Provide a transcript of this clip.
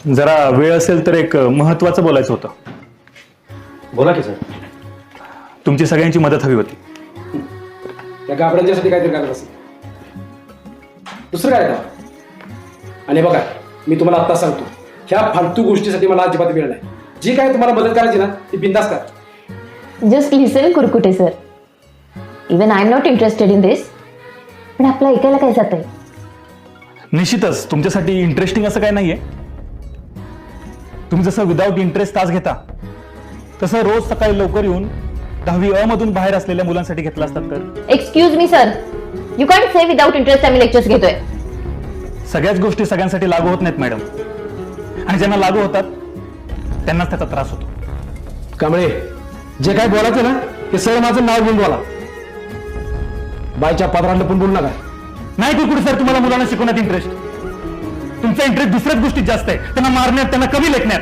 जरा वेळ असेल तर एक महत्वाचं बोलायचं होतं. बोला की सर. तुमची सगळ्यांची मदत हवी होती. त्या गाबड्यांच्यासाठी काहीतरी करत असेल, दुसरं काय का? आणि बघा, मी तुम्हाला आत्ता सांगतो, ह्या फालतू गोष्टीसाठी मला अजिबात वेळ नाही. जी काय तुम्हाला मदत करायची ना ती बिंदास करा. Just listen Kurkute sir. Even I am not interested in this. पण आपलं ऐकायला काय जात आहे? निश्चितच तुमच्यासाठी इंटरेस्टिंग असं काय नाहीये. तुम्ही जसं विदाऊट इंटरेस्ट तास घेता तसं रोज सकाळी लवकर येऊन 10वी अ मधून बाहेर असलेल्या मुलांसाठी घेतला असतात तर. Excuse me sir, you can't say without interest आम्ही लेक्चर्स घेतोय. सगळ्याच गोष्टी सगळ्यांसाठी लागू होत नाहीत मॅडम, आणि ज्यांना लागू होतात त्यांनाच त्याचा त्रास होतो. कांबळे, जे काय बोलायचं ना ते सर माझं नाव घेऊन बोला. बायच्या पात्राला पण बोलू नका. नाही कुरकुटे सर, तुम्हाला मुलांना शिकवण्यात इंटरेस्ट. तुमचा इंटरेस्ट दुसऱ्याच गोष्टीत जास्त आहे, त्यांना मारण्यात, त्यांना कमी लेखण्यात.